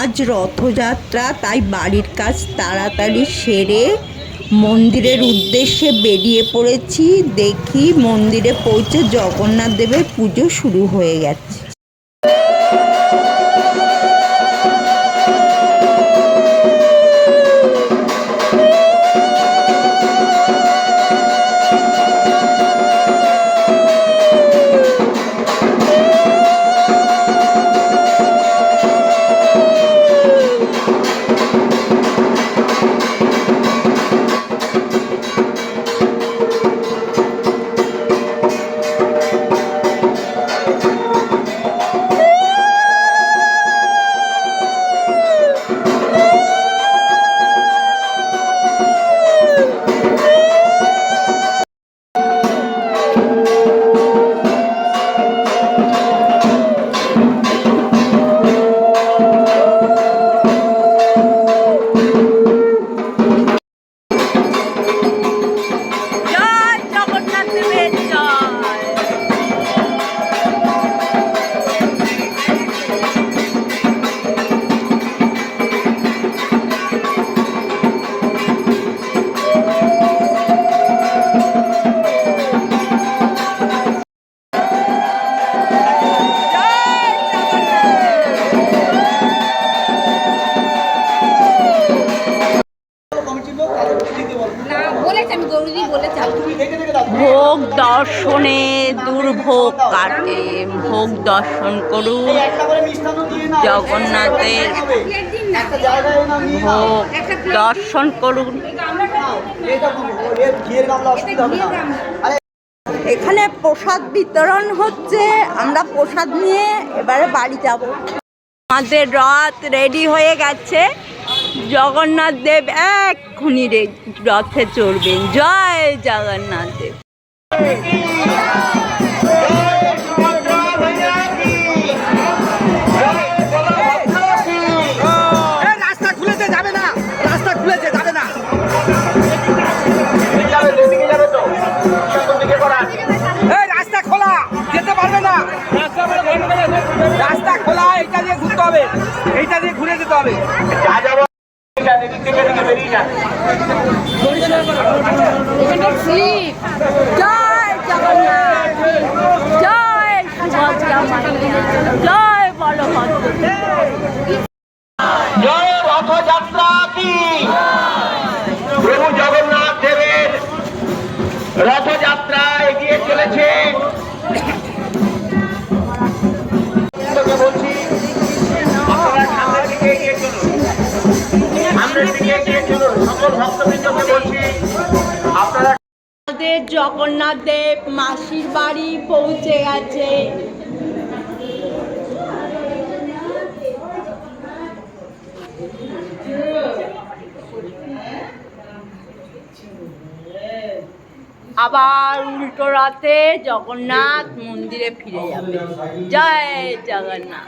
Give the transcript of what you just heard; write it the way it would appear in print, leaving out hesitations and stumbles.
আজ রথযাত্রা, তাই বাড়ির কাজ তাড়াতাড়ি সেরে মন্দিরের উদ্দেশ্যে বেরিয়ে পড়েছি। দেখি মন্দিরে পৌঁছে জগন্নাথ দেবের পুজো শুরু হয়ে গেছে। ভোগ দর্শনে দুর্ভোগ কাটে। ভোগ দর্শন করুন জগন্নাথের, ভোগ দর্শন করুন। এখানে প্রসাদ বিতরণ হচ্ছে, আমরা প্রসাদ নিয়ে এবারে বাড়ি যাব। আমাদের রথ রেডি হয়ে গেছে, জগন্নাথ দেব এক্ষুনি রথে চড়বেন। জয় জগন্নাথ দেব। রাস্তা খুলেছে, যাবে না, রাস্তা খুলেছে, যাবে না। রাস্তা খোলা, যেতে পারবে না। রাস্তা খোলা, এইটা দিয়ে ঘুরতে হবে, এইটা দিয়ে ঘুরে যেতে হবে। জয় জগন্নাথ, জয় সুভদ্রা মাইয়া, জয় বলভদ্র। জয় রথযাত্রা কি, প্রভু জগন্নাথ দেবের রথযাত্রা এগিয়ে চলেছে। বলছি আপনারা সামনের দিকে এগিয়ে চলুন, সামনের দিকে এগিয়ে চলুন। সকল ভক্তবৃন্দকে বলছি আপনারা। আমাদের জগন্নাথ দেব মাসির বাড়ি পৌঁছে গেছে। আবার উল্টো রাতে জগন্নাথ মন্দিরে ফিরে যাবে। জয় জগন্নাথ।